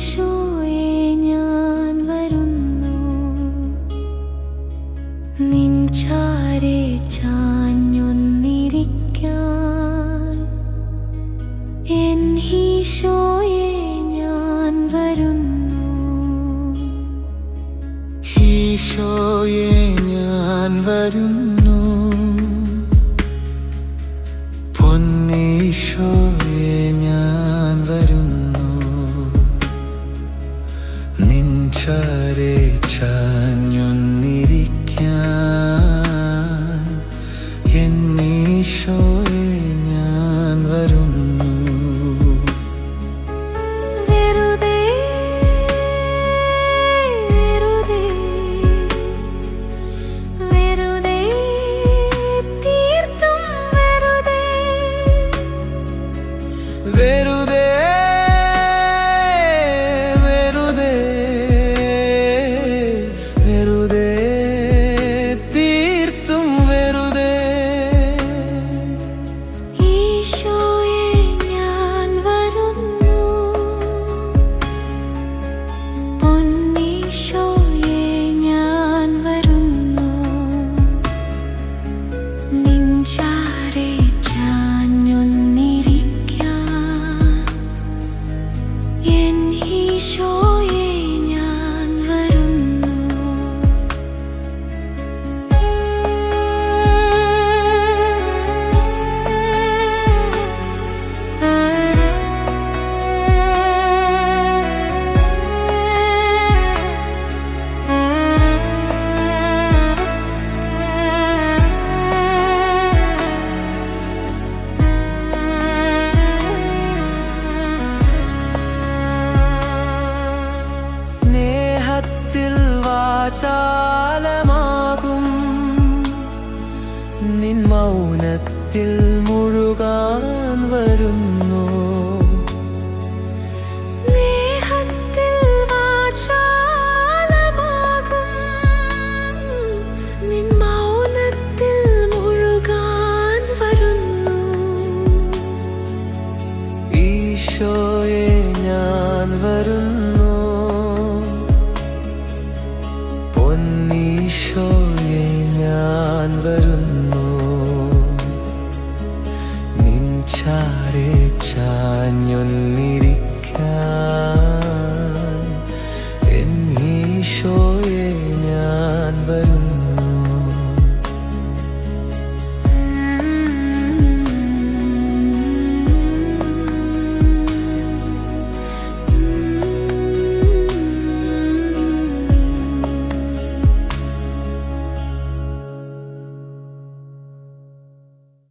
ഈശോയെ ഞാൻ വരുന്നു നിൻ ചാരെ ചാഞ്ഞൊന്നിരിക്കാൻ എൻ ഈശോയെ ഞാൻ വരുന്നു ഈശോയെ ഞാൻ വരുന്നു പൊന്നീശോയെ ഞാൻ വരുന്നു നിൻ ചാരെ ചാഞ്ഞൊന്നിരിക്കാൻ എൻ ഈശോയെ ഞാൻ വരുന്നു വെറുതെ വെറുതെ തീർത്തും വെറുതെ വെറുതെ വെറുതെ വെറുതെ തീർത്തും വെറുതെ ഈശോയെ ഞാൻ വരുന്നു പൊന്നീശോയെ ഞാൻ വരുന്നു നിൻ ചാരെ ചാഞ്ഞൊന്നിരിക്കാൻ എൻ ഈശോയെ ഞാൻ വരുന്നു സ്നേഹത്തിൽ വാചാലമാകും നിൻ മൗനത്തിൽ മുഴുകാൻ വരുന്നു സ്നേഹത്തിൽ വാചാലമാകും നിൻ മൗനത്തിൽ മുഴുകാൻ വരുന്നു ഈശോയെ ഞാൻ വരുന്നു പൊന്നീശോയെ ഞാൻ വരുന്നു നിൻ ചാരെ ചാഞ്ഞൊന്നിരിക്കാൻ